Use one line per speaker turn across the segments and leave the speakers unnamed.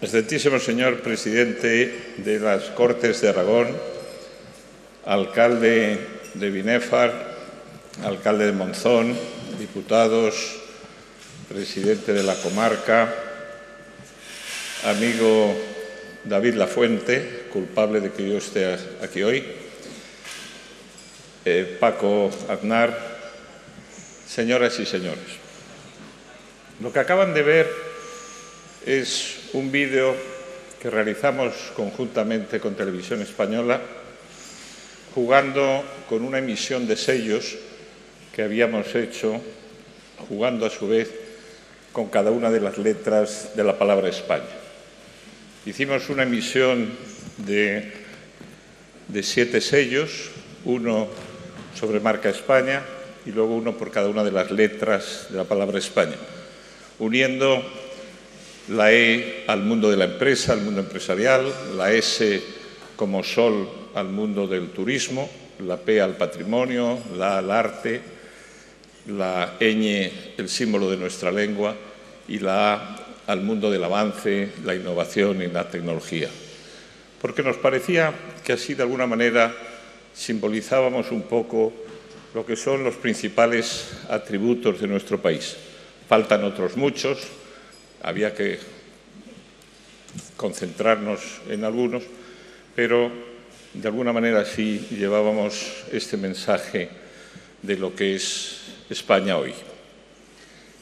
Excelentísimo señor presidente de las Cortes de Aragón, alcalde de Binéfar, alcalde de Monzón, diputados, presidente de la comarca, amigo David Lafuente, culpable de que yo esté aquí hoy, Paco Aznar, señoras y señores. Lo que acaban de ver es un vídeo que realizamos conjuntamente con Televisión Española, jugando con una emisión de sellos que habíamos hecho, jugando a su vez con cada una de las letras de la palabra España. Hicimos una emisión de 7 sellos, uno sobre marca España y luego uno por cada una de las letras de la palabra España, uniendo la E al mundo de la empresa, al mundo empresarial, la S como sol al mundo del turismo, la P al patrimonio, la A al arte, la ñ el símbolo de nuestra lengua y la A al mundo del avance, la innovación y la tecnología. Porque nos parecía que así de alguna manera simbolizábamos un poco lo que son los principales atributos de nuestro país. Faltan otros muchos. Había que concentrarnos en algunos, pero de alguna manera sí llevábamos este mensaje de lo que es España hoy.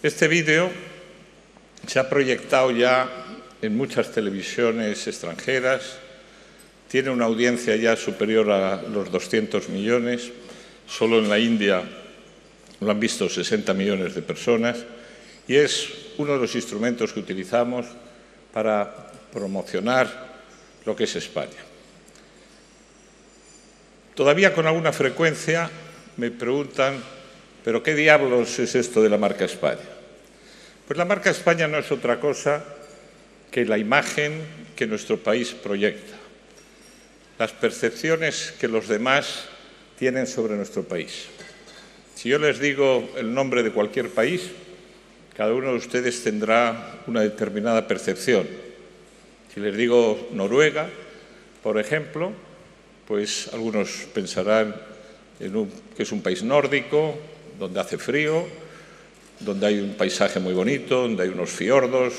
Este vídeo se ha proyectado ya en muchas televisiones extranjeras, tiene una audiencia ya superior a los 200 millones, solo en la India lo han visto 60 millones de personas, y es uno de los instrumentos que utilizamos para promocionar lo que es España. Todavía con alguna frecuencia me preguntan, ¿pero qué diablos es esto de la marca España? Pues la marca España no es otra cosa que la imagen que nuestro país proyecta, las percepciones que los demás tienen sobre nuestro país. Si yo les digo el nombre de cualquier país, cada uno de ustedes tendrá una determinada percepción. Si les digo Noruega, por ejemplo, pues algunos pensarán que es un país nórdico, donde hace frío, donde hay un paisaje muy bonito, donde hay unos fiordos,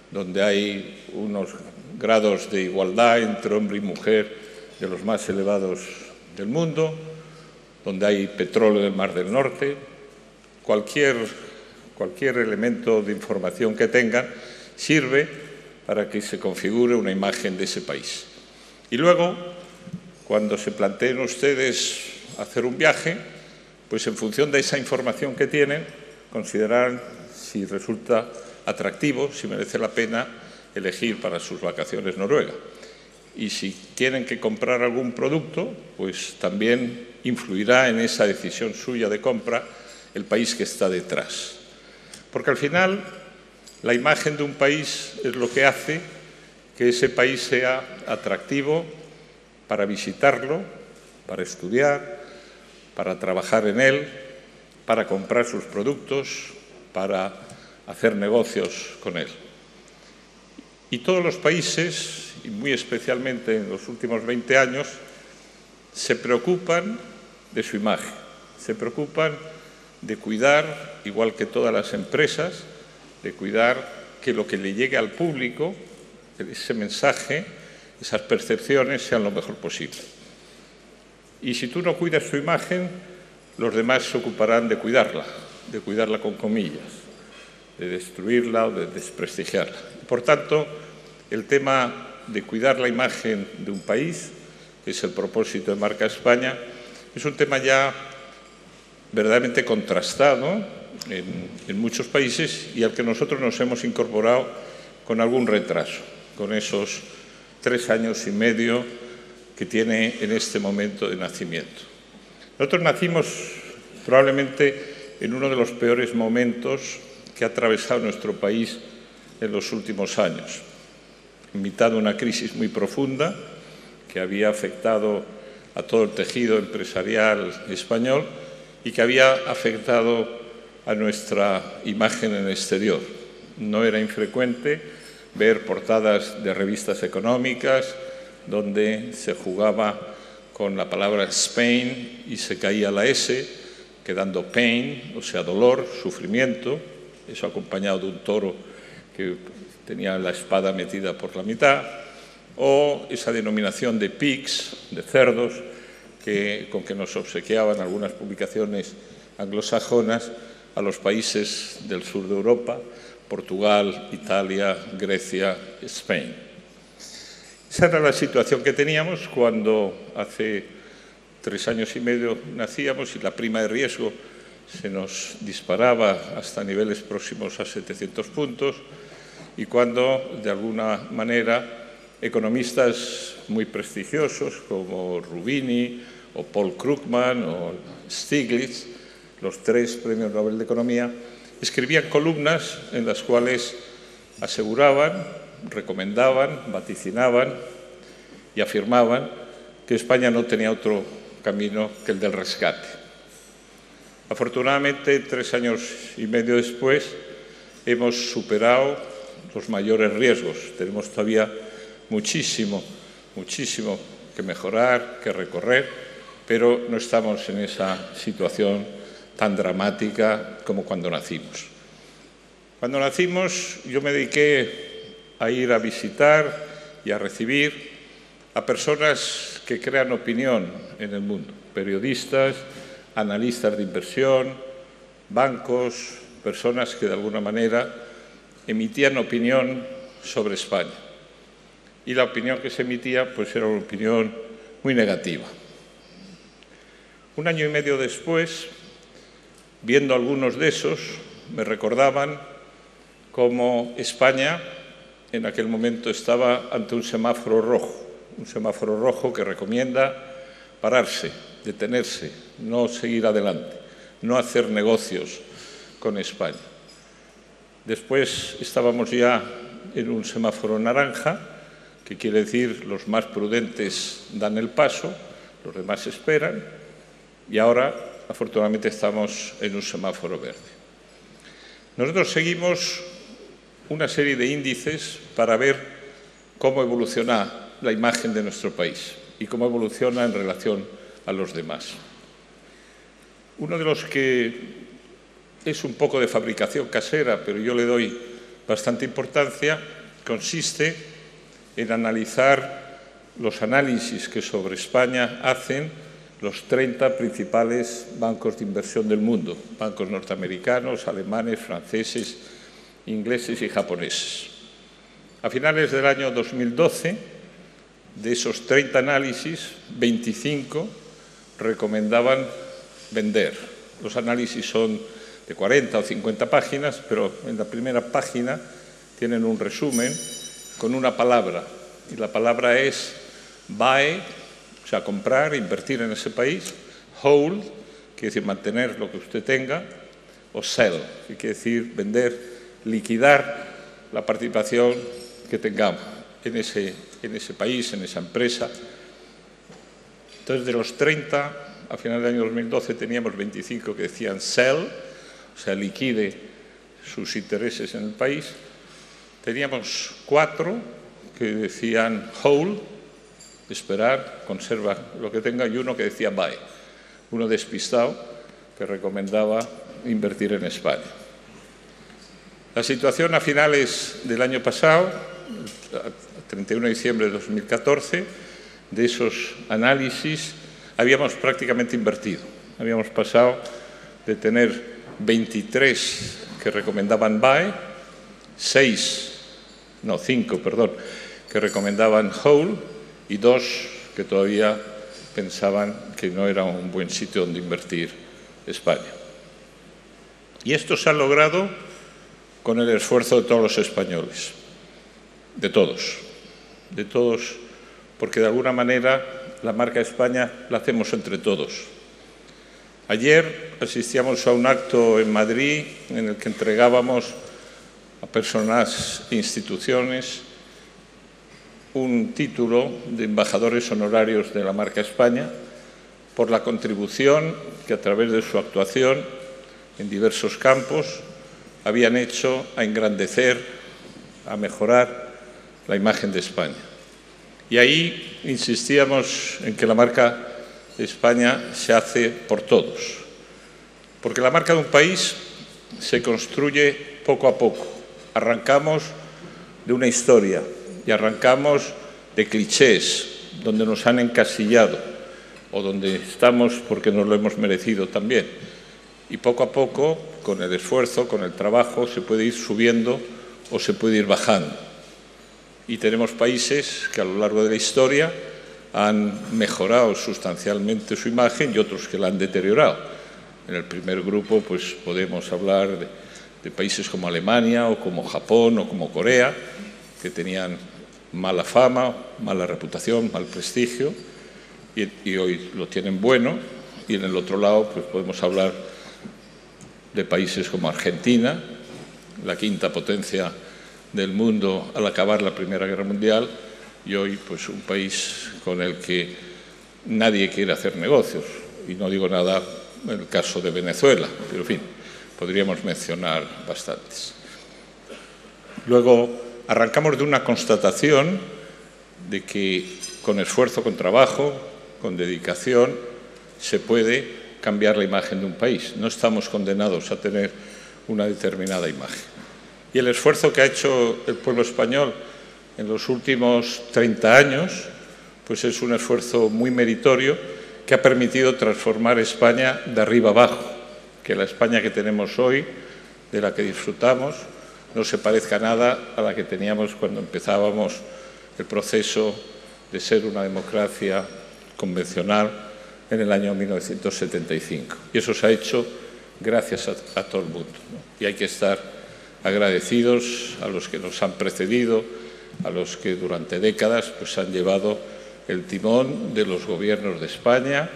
donde hay unos grados de igualdad entre hombre y mujer de los más elevados del mundo, donde hay petróleo del Mar del Norte. Cualquier elemento de información que tengan sirve para que se configure una imagen de ese país. Y luego, cuando se planteen ustedes hacer un viaje, pues en función de esa información que tienen, considerar si resulta atractivo, si merece la pena elegir para sus vacaciones Noruega. Y si tienen que comprar algún producto, pues también influirá en esa decisión suya de compra el país que está detrás. Porque al final la imagen de un país es lo que hace que ese país sea atractivo para visitarlo, para estudiar, para trabajar en él, para comprar sus productos, para hacer negocios con él. Y todos los países, y muy especialmente en los últimos 20 años, se preocupan de su imagen, se preocupan de cuidar, igual que todas las empresas, de cuidar que lo que le llegue al público, ese mensaje, esas percepciones, sean lo mejor posible. Y si tú no cuidas tu imagen, los demás se ocuparán de cuidarla con comillas, de destruirla o de desprestigiarla. Por tanto, el tema de cuidar la imagen de un país, que es el propósito de Marca España, es un tema ya verdaderamente contrastado en muchos países y al que nosotros nos hemos incorporado con algún retraso, con esos 3 años y medio que tiene en este momento de nacimiento. Nosotros nacimos probablemente en uno de los peores momentos que ha atravesado nuestro país en los últimos años, en mitad de una crisis muy profunda que había afectado a todo el tejido empresarial español y que había afectado a nuestra imagen en el exterior. No era infrecuente ver portadas de revistas económicas donde se jugaba con la palabra Spain y se caía la S, quedando pain, o sea, dolor, sufrimiento, eso acompañado de un toro que tenía la espada metida por la mitad, o esa denominación de pigs, de cerdos, con que nos obsequiaban algunas publicaciones anglosajonas a los países del sur de Europa, Portugal, Italia, Grecia, España. Esa era la situación que teníamos cuando hace 3 años y medio nacíamos y la prima de riesgo se nos disparaba hasta niveles próximos a 700 puntos y cuando, de alguna manera, economistas muy prestigiosos como Rubini o Paul Krugman o Stiglitz, los 3 premios Nobel de Economía, escribían columnas en las cuales aseguraban, recomendaban, vaticinaban y afirmaban que España no tenía otro camino que el del rescate. Afortunadamente, 3 años y medio después, hemos superado los mayores riesgos. Tenemos todavía muchísimo que mejorar, que recorrer, pero no estamos en esa situación tan dramática como cuando nacimos. Cuando nacimos, yo me dediqué a ir a visitar y a recibir a personas que crean opinión en el mundo, periodistas, analistas de inversión, bancos, personas que de alguna manera emitían opinión sobre España. Y la opinión que se emitía pues era una opinión muy negativa. 1 año y medio después, viendo algunos de esos, me recordaban cómo España en aquel momento estaba ante un semáforo rojo que recomienda pararse, detenerse, no seguir adelante, no hacer negocios con España. Después estábamos ya en un semáforo naranja, que quiere decir los más prudentes dan el paso, los demás esperan, y ahora, afortunadamente, estamos en un semáforo verde. Nosotros seguimos una serie de índices para ver cómo evoluciona la imagen de nuestro país y cómo evoluciona en relación a los demás. Uno de los que es un poco de fabricación casera, pero yo le doy bastante importancia, consiste en analizar los análisis que sobre España hacen los 30 principales bancos de inversión del mundo, bancos norteamericanos, alemanes, franceses, ingleses y japoneses. A finales del año 2012, de esos 30 análisis, 25 recomendaban vender. Los análisis son de 40 o 50 páginas, pero en la primera página tienen un resumen con una palabra, y la palabra es buy, o sea, comprar, invertir en ese país, hold, quiere decir mantener lo que usted tenga, o sell, que quiere decir vender, liquidar la participación que tengamos en ese país, en esa empresa. Entonces, de los 30, a final del año 2012 teníamos 25 que decían sell, o sea, liquide sus intereses en el país. Teníamos 4 que decían hold, esperar, conserva lo que tenga, y uno que decía buy, uno despistado que recomendaba invertir en España. La situación a finales del año pasado, 31 de diciembre de 2014, de esos análisis habíamos prácticamente invertido. Habíamos pasado de tener 23 que recomendaban buy, 5 que recomendaban hold y 2 que todavía pensaban que no era un buen sitio donde invertir España. Y esto se ha logrado con el esfuerzo de todos los españoles, de todos, porque de alguna manera la marca España la hacemos entre todos. Ayer asistíamos a un acto en Madrid en el que entregábamos a personas e instituciones un título de embajadores honorarios de la marca España por la contribución que a través de su actuación en diversos campos habían hecho a engrandecer, a mejorar la imagen de España. Y ahí insistíamos en que la marca de España se hace por todos, porque la marca de un país se construye poco a poco. Arrancamos de una historia y arrancamos de clichés donde nos han encasillado o donde estamos porque nos lo hemos merecido también. Y poco a poco, con el esfuerzo, con el trabajo, se puede ir subiendo o se puede ir bajando. Y tenemos países que a lo largo de la historia han mejorado sustancialmente su imagen y otros que la han deteriorado. En el primer grupo pues, podemos hablar de países como Alemania o como Japón o como Corea, que tenían mala fama, mala reputación, mal prestigio, y hoy lo tienen bueno. Y en el otro lado pues, podemos hablar de países como Argentina, la quinta potencia del mundo al acabar la Primera Guerra Mundial, y hoy pues, un país con el que nadie quiere hacer negocios. Y no digo nada en el caso de Venezuela, pero en fin, podríamos mencionar bastantes. Luego, arrancamos de una constatación de que con esfuerzo, con trabajo, con dedicación, se puede cambiar la imagen de un país. No estamos condenados a tener una determinada imagen. Y el esfuerzo que ha hecho el pueblo español en los últimos 30 años, pues es un esfuerzo muy meritorio que ha permitido transformar España de arriba abajo, que la España que tenemos hoy, de la que disfrutamos, no se parezca nada a la que teníamos cuando empezábamos el proceso de ser una democracia convencional en el año 1975. Y eso se ha hecho gracias a todo el mundo, ¿no? Y hay que estar agradecidos a los que nos han precedido, a los que durante décadas pues, han llevado el timón de los gobiernos de España,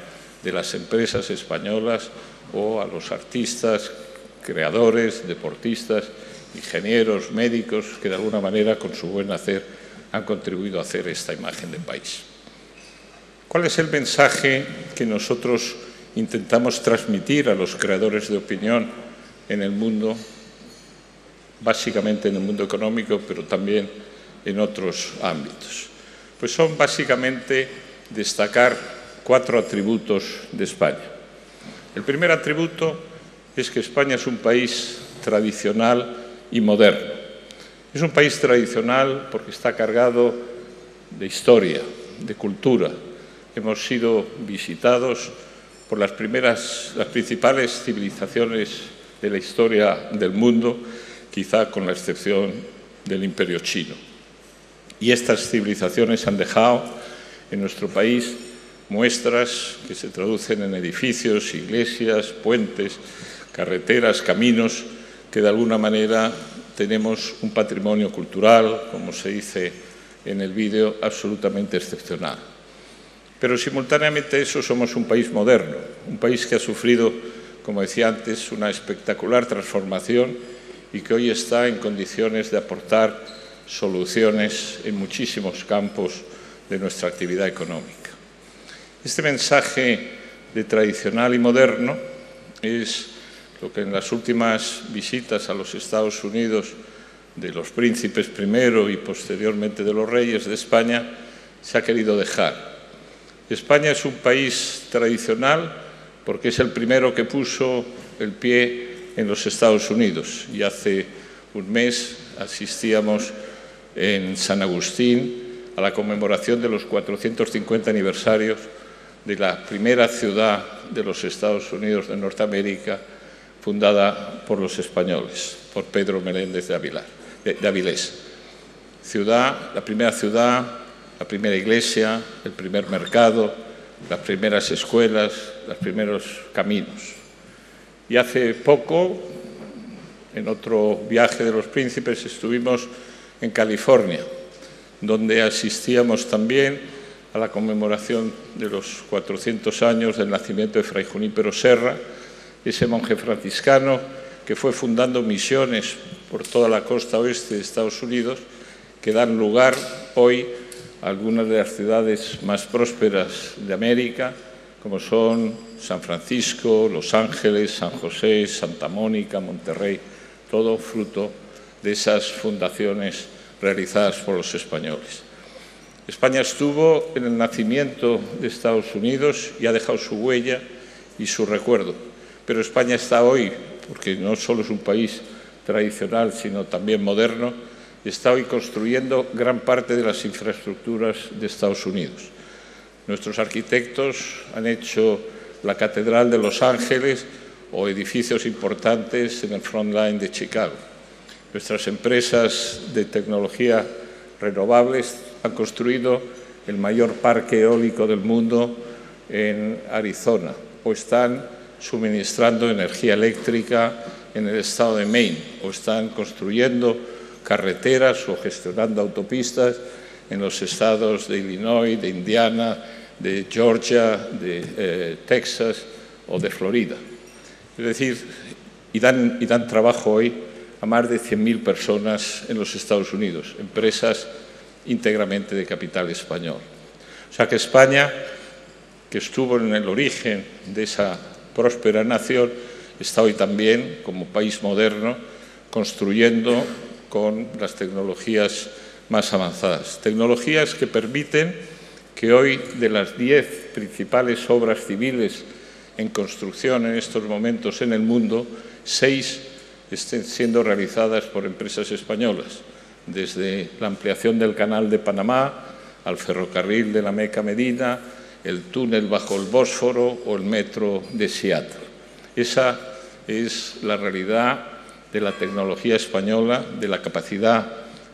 de las empresas españolas o a los artistas, creadores, deportistas, ingenieros, médicos, que de alguna manera con su buen hacer han contribuido a hacer esta imagen de país. ¿Cuál es el mensaje que nosotros intentamos transmitir a los creadores de opinión en el mundo, básicamente en el mundo económico, pero también en otros ámbitos? Pues son básicamente destacar 4 atributos de España. El primer atributo es que España es un país tradicional y moderno. Es un país tradicional porque está cargado de historia, de cultura. Hemos sido visitados por las principales civilizaciones de la historia del mundo, quizá con la excepción del Imperio Chino. Y estas civilizaciones han dejado en nuestro país muestras que se traducen en edificios, iglesias, puentes, carreteras, caminos, que de alguna manera tenemos un patrimonio cultural, como se dice en el vídeo, absolutamente excepcional. Pero simultáneamente eso somos un país moderno, un país que ha sufrido, como decía antes, una espectacular transformación y que hoy está en condiciones de aportar soluciones en muchísimos campos de nuestra actividad económica. Este mensaje de tradicional y moderno es lo que en las últimas visitas a los Estados Unidos de los príncipes primero y posteriormente de los reyes de España se ha querido dejar. España es un país tradicional porque es el primero que puso el pie en los Estados Unidos y hace un mes asistíamos en San Agustín a la conmemoración de los 450 aniversarios de la primera ciudad de los Estados Unidos de Norteamérica fundada por los españoles, por Pedro Meléndez de Avilés. La primera ciudad, la primera iglesia, el primer mercado, las primeras escuelas, los primeros caminos. Y hace poco, en otro viaje de los príncipes, estuvimos en California, donde asistíamos también a la conmemoración de los 400 años del nacimiento de Fray Junípero Serra, ese monje franciscano que fue fundando misiones por toda la costa oeste de Estados Unidos, que dan lugar hoy a algunas de las ciudades más prósperas de América, como son San Francisco, Los Ángeles, San José, Santa Mónica, Monterrey, todo fruto de esas fundaciones realizadas por los españoles. España estuvo en el nacimiento de Estados Unidos y ha dejado su huella y su recuerdo. Pero España está hoy, porque no solo es un país tradicional, sino también moderno, está hoy construyendo gran parte de las infraestructuras de Estados Unidos. Nuestros arquitectos han hecho la Catedral de Los Ángeles o edificios importantes en el Front Line de Chicago. Nuestras empresas de tecnología renovables han construido el mayor parque eólico del mundo en Arizona o están suministrando energía eléctrica en el estado de Maine o están construyendo carreteras o gestionando autopistas en los estados de Illinois, de Indiana, de Georgia, de Texas o de Florida. Es decir, y dan trabajo hoy a más de 100.000 personas en los Estados Unidos, empresas íntegramente de capital español. O sea que España, que estuvo en el origen de esa próspera nación, está hoy también, como país moderno, construyendo con las tecnologías más avanzadas. Tecnologías que permiten que hoy, de las 10 principales obras civiles en construcción en estos momentos en el mundo, 6 estén siendo realizadas por empresas españolas, desde la ampliación del Canal de Panamá al ferrocarril de la Meca-Medina, el túnel bajo el Bósforo o el metro de Seattle. Esa es la realidad de la tecnología española, de la capacidad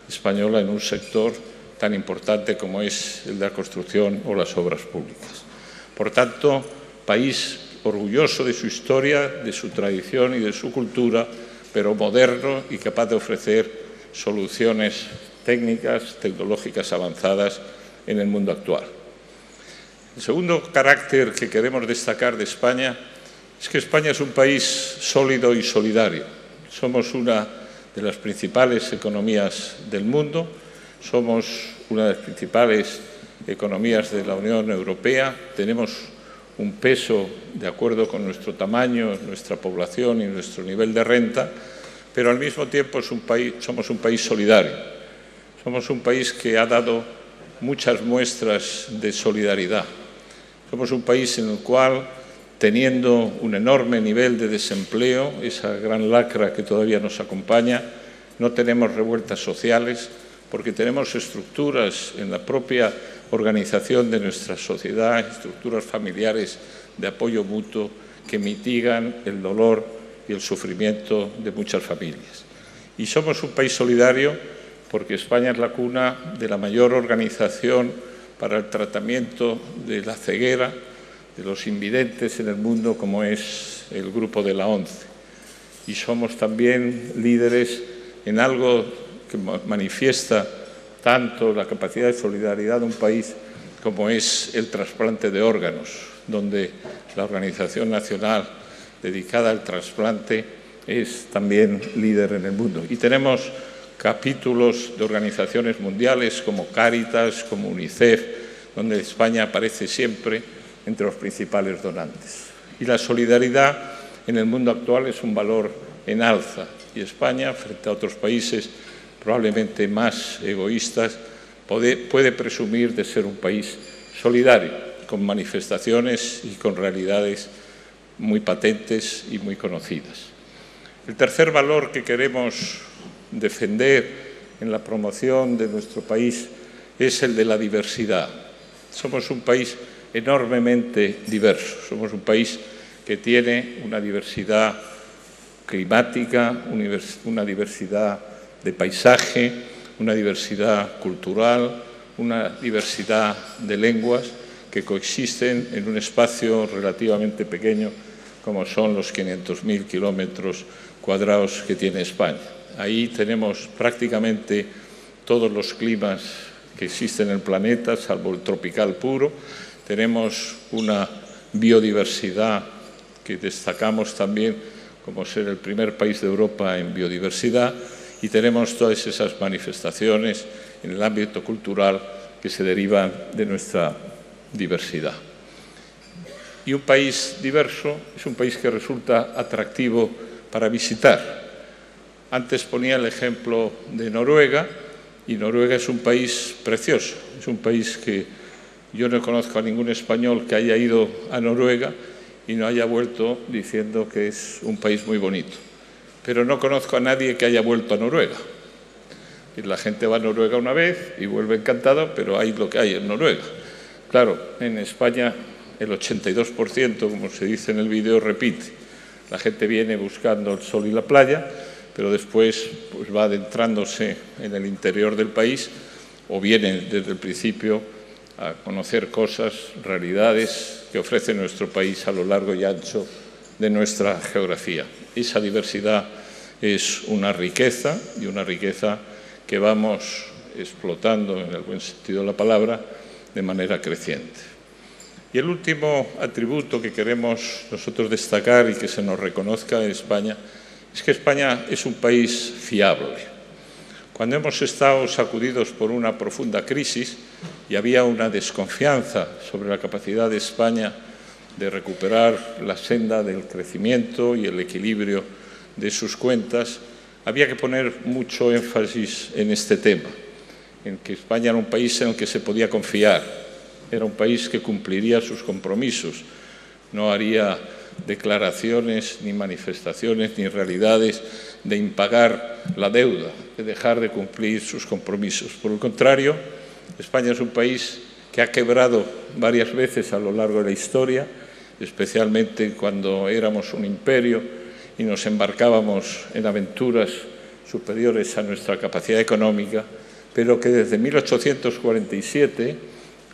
española en un sector tan importante como es el de la construcción o las obras públicas. Por tanto, país orgulloso de su historia, de su tradición y de su cultura, pero moderno y capaz de ofrecer soluciones técnicas, tecnológicas avanzadas en el mundo actual. El segundo carácter que queremos destacar de España es que España es un país sólido y solidario. Somos una de las principales economías del mundo, somos una de las principales economías de la Unión Europea, tenemos un peso de acuerdo con nuestro tamaño, nuestra población y nuestro nivel de renta, pero al mismo tiempo somos un país solidario. Somos un país que ha dado muchas muestras de solidaridad. Somos un país en el cual, teniendo un enorme nivel de desempleo, esa gran lacra que todavía nos acompaña, no tenemos revueltas sociales porque tenemos estructuras en la propia organización de nuestra sociedad, estructuras familiares de apoyo mutuo que mitigan el dolor y el sufrimiento de muchas familias. Y somos un país solidario porque España es la cuna de la mayor organización para el tratamiento de la ceguera, de los invidentes en el mundo, como es el Grupo de la ONCE. Y somos también líderes en algo que manifiesta tanto la capacidad de solidaridad de un país como es el trasplante de órganos, donde la Organización Nacional dedicada al trasplante es también líder en el mundo. Y tenemos capítulos de organizaciones mundiales como Cáritas, como UNICEF, donde España aparece siempre entre los principales donantes. Y la solidaridad en el mundo actual es un valor en alza y España, frente a otros países probablemente más egoístas, puede presumir de ser un país solidario, con manifestaciones y con realidades muy patentes y muy conocidas. El tercer valor que queremos defender en la promoción de nuestro país es el de la diversidad. Somos un país enormemente diverso, somos un país que tiene una diversidad climática, una diversidad de paisaje, una diversidad cultural, una diversidad de lenguas que coexisten en un espacio relativamente pequeño como son los 500.000 kilómetros cuadrados que tiene España. Ahí tenemos prácticamente todos los climas que existen en el planeta, salvo el tropical puro. Tenemos una biodiversidad que destacamos también como ser el primer país de Europa en biodiversidad y tenemos todas esas manifestaciones en el ámbito cultural que se derivan de nuestra diversidad. Y un país diverso es un país que resulta atractivo para visitar. Antes ponía el ejemplo de Noruega Y Noruega es un país precioso, es un país que yo no conozco a ningún español que haya ido a Noruega y no haya vuelto diciendo que es un país muy bonito. Pero no conozco a nadie que haya vuelto a Noruega. Y la gente va a Noruega una vez y vuelve encantada, pero hay lo que hay en Noruega. Claro, en España el 82%, como se dice en el vídeo, repite. La gente viene buscando el sol y la playa, pero después pues, va adentrándose en el interior del país o viene desde el principio a conocer cosas, realidades que ofrece nuestro país a lo largo y ancho de nuestra geografía. Esa diversidad es una riqueza y una riqueza que vamos explotando, en el buen sentido de la palabra, de manera creciente. Y el último atributo que queremos nosotros destacar y que se nos reconozca en España es que España es un país fiable. Cuando hemos estado sacudidos por una profunda crisis y había una desconfianza sobre la capacidad de España de recuperar la senda del crecimiento y el equilibrio de sus cuentas, había que poner mucho énfasis en este tema, en que España era un país en el que se podía confiar, era un país que cumpliría sus compromisos, no haría declaraciones, ni manifestaciones, ni realidades de impagar la deuda, de dejar de cumplir sus compromisos. Por el contrario, España es un país que ha quebrado varias veces a lo largo de la historia, especialmente cuando éramos un imperio y nos embarcábamos en aventuras superiores a nuestra capacidad económica, pero que desde 1847,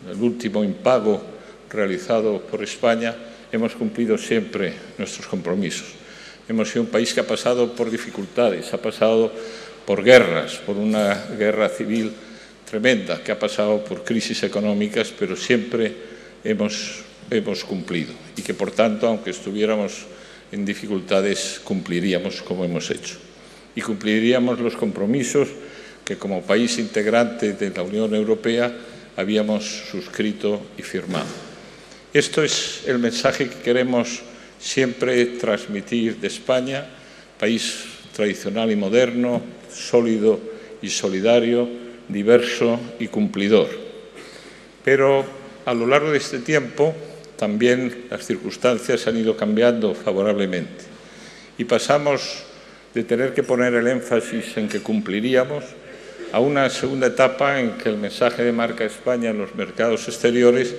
el último impago realizado por España, hemos cumplido siempre nuestros compromisos. Hemos sido un país que ha pasado por dificultades, ha pasado por guerras, por una guerra civil tremenda, que ha pasado por crisis económicas, pero siempre hemos cumplido y que, por tanto, aunque estuviéramos en dificultades, cumpliríamos como hemos hecho. Y cumpliríamos los compromisos que, como país integrante de la Unión Europea, habíamos suscrito y firmado. Esto es el mensaje que queremos siempre transmitir de España, país tradicional y moderno, sólido y solidario, diverso y cumplidor. Pero a lo largo de este tiempo también las circunstancias han ido cambiando favorablemente y pasamos de tener que poner el énfasis en que cumpliríamos a una segunda etapa en que el mensaje de marca España en los mercados exteriores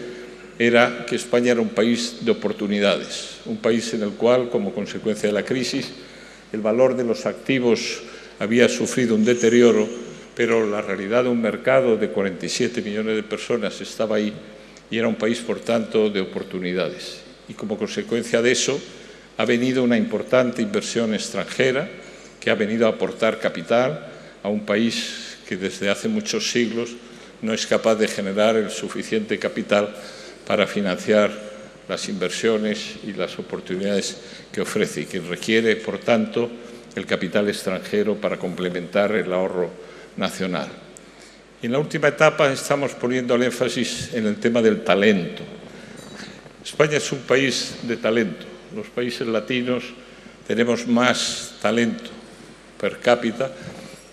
era que España era un país de oportunidades, un país en el cual, como consecuencia de la crisis, el valor de los activos había sufrido un deterioro, pero la realidad de un mercado de 47 millones de personas estaba ahí y era un país, por tanto, de oportunidades. Y como consecuencia de eso, ha venido una importante inversión extranjera que ha venido a aportar capital a un país que desde hace muchos siglos no es capaz de generar el suficiente capital para financiar las inversiones y las oportunidades que ofrece y que requiere, por tanto, el capital extranjero para complementar el ahorro nacional. Y en la última etapa estamos poniendo el énfasis en el tema del talento. España es un país de talento. Los países latinos tenemos más talento per cápita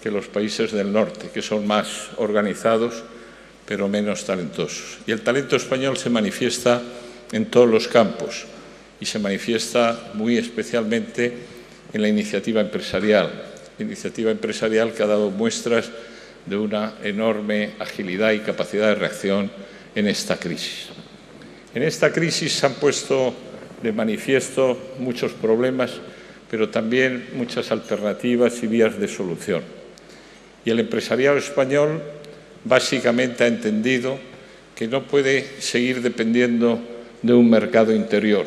que los países del norte, que son más organizados pero menos talentosos. Y el talento español se manifiesta en todos los campos y se manifiesta muy especialmente en la iniciativa empresarial que ha dado muestras de una enorme agilidad y capacidad de reacción en esta crisis. En esta crisis se han puesto de manifiesto muchos problemas, pero también muchas alternativas y vías de solución. Y el empresariado español básicamente ha entendido que no puede seguir dependiendo de un mercado interior,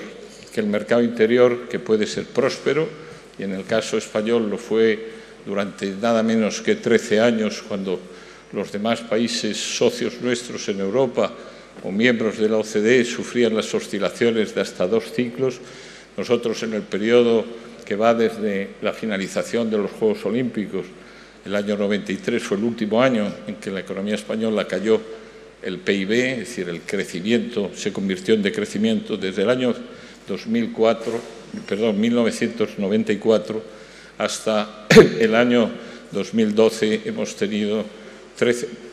que el mercado interior, que puede ser próspero, y en el caso español lo fue durante nada menos que 13 años, cuando los demás países socios nuestros en Europa o miembros de la OCDE sufrían las oscilaciones de hasta 2 ciclos, nosotros en el periodo que va desde la finalización de los Juegos Olímpicos, el año 93 fue el último año en que la economía española cayó el PIB, es decir, el crecimiento se convirtió en decrecimiento. Desde el año 1994 hasta el año 2012 hemos tenido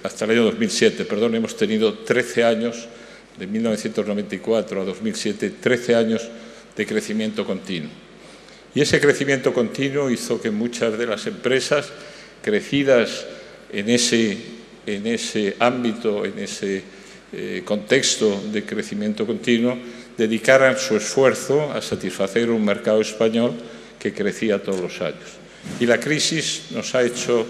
hasta el año 2007, perdón, hemos tenido 13 años, de 1994 a 2007, 13 años de crecimiento continuo. Y ese crecimiento continuo hizo que muchas de las empresas crecidas en ese ámbito, en ese contexto de crecimiento continuo, dedicaran su esfuerzo a satisfacer un mercado español que crecía todos los años. Y la crisis nos ha hecho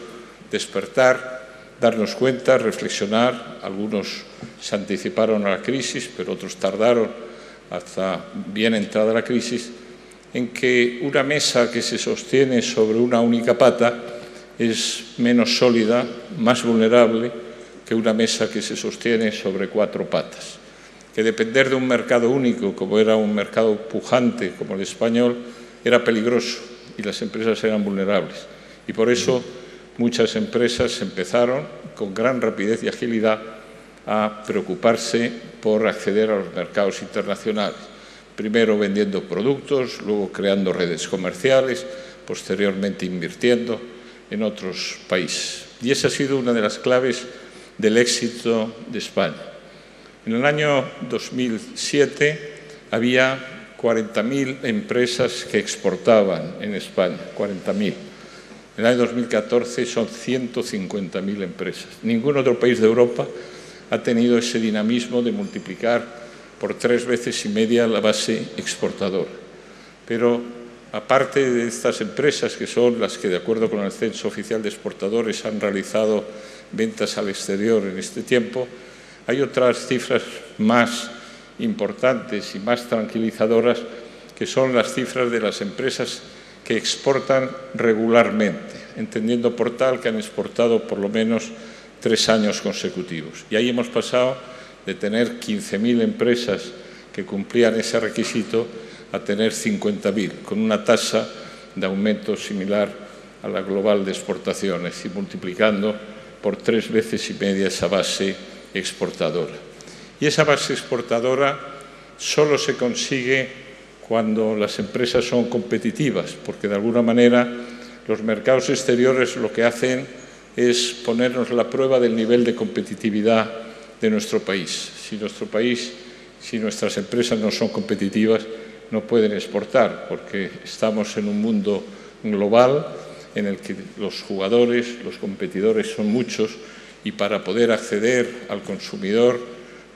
despertar, darnos cuenta, reflexionar. Algunos se anticiparon a la crisis, pero otros tardaron hasta bien entrada la crisis, en que una mesa que se sostiene sobre una única pata es menos sólida, más vulnerable que una mesa que se sostiene sobre 4 patas. Que depender de un mercado único, como era un mercado pujante como el español, era peligroso y las empresas eran vulnerables. Y por eso muchas empresas empezaron con gran rapidez y agilidad a preocuparse por acceder a los mercados internacionales. Primero vendiendo productos, luego creando redes comerciales, posteriormente invirtiendo en otros países. Y esa ha sido una de las claves del éxito de España. En el año 2007 había 40.000 empresas que exportaban en España, 40.000. En el año 2014 son 150.000 empresas. Ningún otro país de Europa ha tenido ese dinamismo de multiplicar por 3,5 veces la base exportadora. Pero aparte de estas empresas, que son las que, de acuerdo con el Censo Oficial de Exportadores, han realizado ventas al exterior en este tiempo, hay otras cifras más importantes y más tranquilizadoras, que son las cifras de las empresas que exportan regularmente, entendiendo por tal que han exportado por lo menos 3 años consecutivos. Y ahí hemos pasado de tener 15.000 empresas que cumplían ese requisito a tener 50.000, con una tasa de aumento similar a la global de exportaciones y multiplicando por 3,5 veces esa base exportadora. Y esa base exportadora solo se consigue cuando las empresas son competitivas, porque de alguna manera los mercados exteriores lo que hacen es ponernos la prueba del nivel de competitividad de nuestro país. Si nuestras empresas no son competitivas, no pueden exportar, porque estamos en un mundo global en el que los jugadores, los competidores son muchos, y para poder acceder al consumidor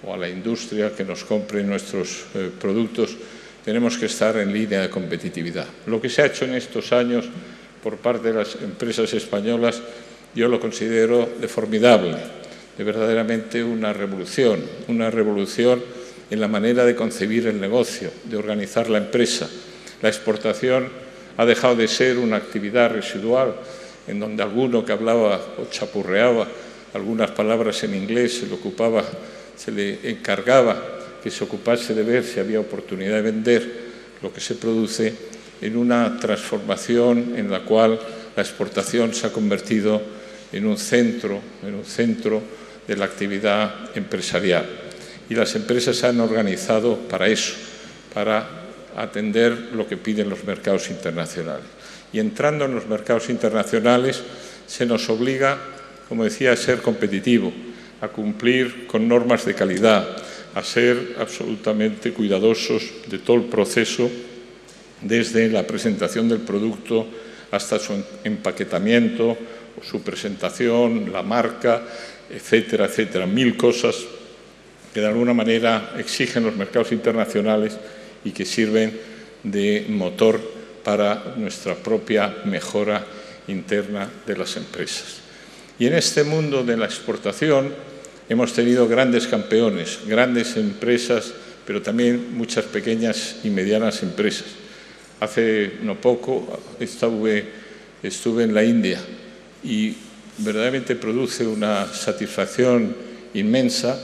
o a la industria que nos compre nuestros productos, tenemos que estar en línea de competitividad. Lo que se ha hecho en estos años por parte de las empresas españolas, yo lo considero de formidable, de verdaderamente una revolución en la manera de concebir el negocio, de organizar la empresa. La exportación ha dejado de ser una actividad residual en donde alguno que hablaba o chapurreaba algunas palabras en inglés se le encargaba que se ocupase de ver si había oportunidad de vender lo que se produce, en una transformación en la cual la exportación se ha convertido en un centro de la actividad empresarial. Y las empresas se han organizado para eso, para atender lo que piden los mercados internacionales. Y entrando en los mercados internacionales se nos obliga, como decía, a ser competitivo, a cumplir con normas de calidad, a ser absolutamente cuidadosos de todo el proceso, desde la presentación del producto hasta su empaquetamiento, su presentación, la marca, etcétera, etcétera. 1000 cosas que de alguna manera exigen los mercados internacionales y que sirven de motor para nuestra propia mejora interna de las empresas. Y en este mundo de la exportación hemos tenido grandes campeones, grandes empresas, pero también muchas pequeñas y medianas empresas. Hace no poco estuve en la India y verdaderamente produce una satisfacción inmensa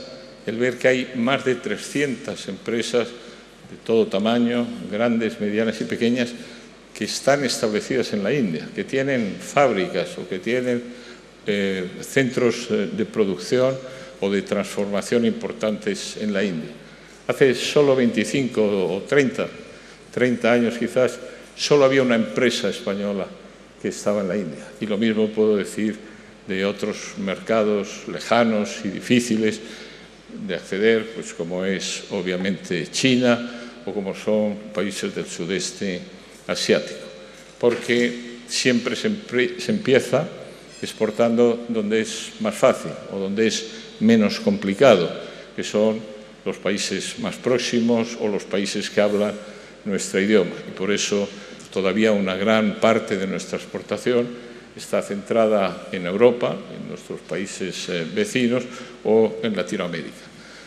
el ver que hay más de 300 empresas de todo tamaño, grandes, medianas y pequeñas, que están establecidas en la India, que tienen fábricas o que tienen centros de producción o de transformación importantes en la India. Hace solo 25 o 30 años quizás, solo había una empresa española que estaba en la India. Y lo mismo puedo decir de otros mercados lejanos y difíciles de acceder, pues como es obviamente China o como son países del sudeste asiático, porque siempre se empieza exportando donde es más fácil o donde es menos complicado, que son los países más próximos o los países que hablan nuestro idioma. Y por eso todavía una gran parte de nuestra exportación está centrada en Europa, en nuestros países vecinos o en Latinoamérica.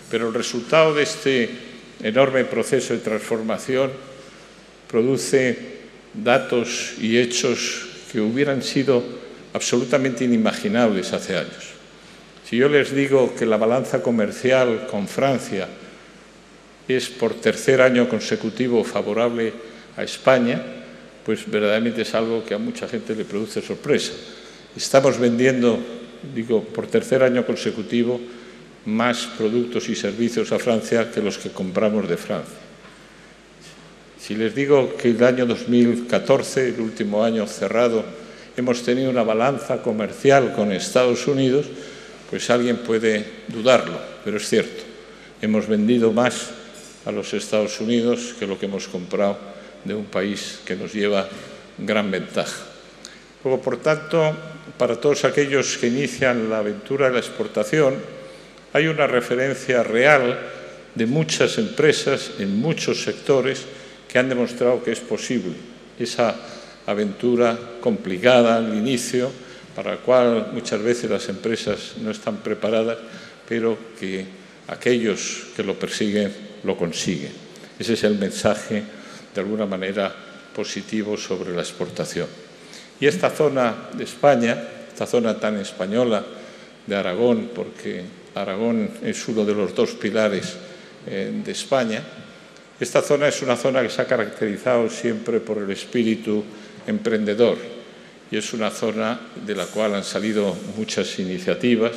Pero el resultado de este enorme proceso de transformación produce datos y hechos que hubieran sido absolutamente inimaginables hace años. Si yo les digo que la balanza comercial con Francia es por tercer año consecutivo favorable a España, pues verdaderamente es algo que a mucha gente le produce sorpresa. Estamos vendiendo, digo, por tercer año consecutivo, más productos y servicios a Francia que los que compramos de Francia. Si les digo que el año 2014, el último año cerrado, hemos tenido una balanza comercial con Estados Unidos, pues alguien puede dudarlo, pero es cierto. Hemos vendido más a los Estados Unidos que lo que hemos comprado de un país que nos lleva gran ventaja. Luego, por tanto, para todos aquellos que inician la aventura de la exportación, hay una referencia real de muchas empresas en muchos sectores que han demostrado que es posible esa aventura complicada al inicio, para la cual muchas veces las empresas no están preparadas, pero que aquellos que lo persiguen lo consiguen. Ese es el mensaje, de alguna manera, positivo sobre la exportación. Y esta zona de España, esta zona tan española de Aragón, porque Aragón es uno de los dos pilares de España, esta zona es una zona que se ha caracterizado siempre por el espíritu emprendedor y es una zona de la cual han salido muchas iniciativas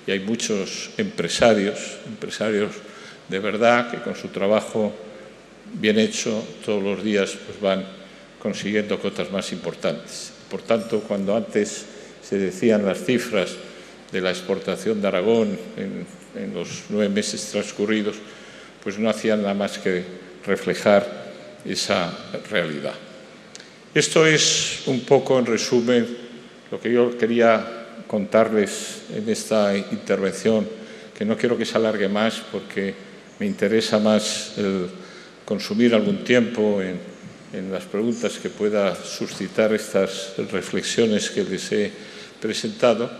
y hay muchos empresarios de verdad que con su trabajo bien hecho todos los días pues van consiguiendo cotas más importantes. Por tanto, cuando antes se decían las cifras de la exportación de Aragón en los 9 meses transcurridos, pues no hacían nada más que reflejar esa realidad. Esto es un poco, en resumen, lo que yo quería contarles en esta intervención, que no quiero que se alargue más porque me interesa más consumir algún tiempo en las preguntas que pueda suscitar estas reflexiones que les he presentado,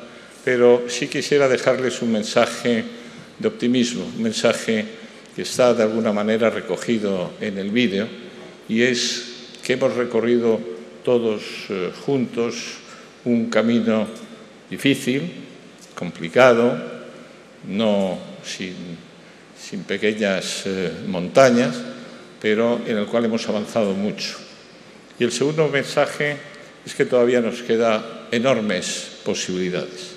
pero sí quisiera dejarles un mensaje de optimismo, un mensaje que está de alguna manera recogido en el vídeo, y es que hemos recorrido todos juntos un camino difícil, complicado, no sin pequeñas montañas, pero en el cual hemos avanzado mucho. Y el segundo mensaje es que todavía nos quedan enormes posibilidades.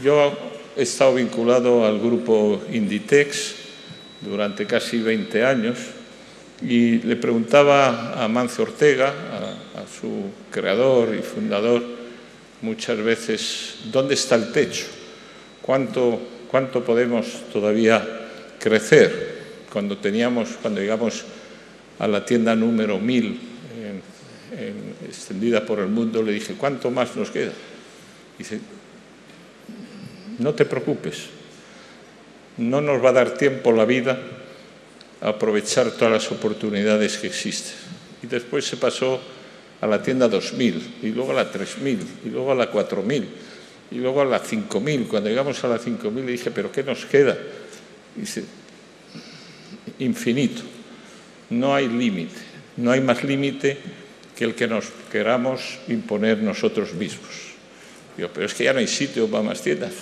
Yo he estado vinculado al grupo Inditex durante casi 20 años y le preguntaba a Amancio Ortega, a su creador y fundador, muchas veces, ¿dónde está el techo? ¿Cuánto podemos todavía crecer? Cuando llegamos a la tienda número 1000 extendida por el mundo, le dije, ¿cuánto más nos queda? Dice, no te preocupes, no nos va a dar tiempo la vida a aprovechar todas las oportunidades que existen. Y después se pasó a la tienda 2000, y luego a la 3000, y luego a la 4000, y luego a la 5000. Cuando llegamos a la 5000 le dije, ¿pero qué nos queda? Dice, infinito, no hay límite, no hay más límite que el que nos queramos imponer nosotros mismos. Digo, pero es que ya no hay sitio para más tiendas.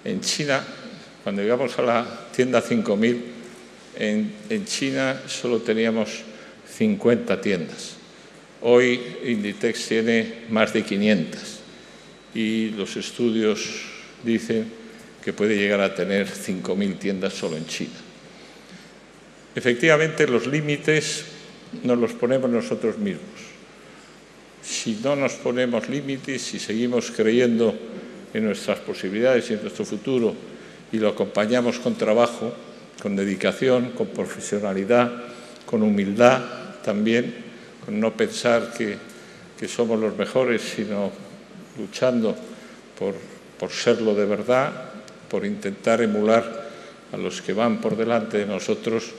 En China, cuando llegamos a la tienda 5000, en China solo teníamos 50 tiendas. Hoy Inditex tiene más de 500 y los estudios dicen que puede llegar a tener 5000 tiendas solo en China. Efectivamente, los límites nos los ponemos nosotros mismos. si no nos ponemos límites, si seguimos creyendo en nuestras posibilidades y en nuestro futuro y lo acompañamos con trabajo, con dedicación, con profesionalidad, con humildad también, con no pensar que somos los mejores, sino luchando por serlo de verdad, por intentar emular a los que van por delante de nosotros.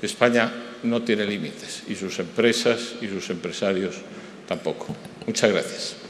España no tiene límites y sus empresas y sus empresarios tampoco. Muchas gracias.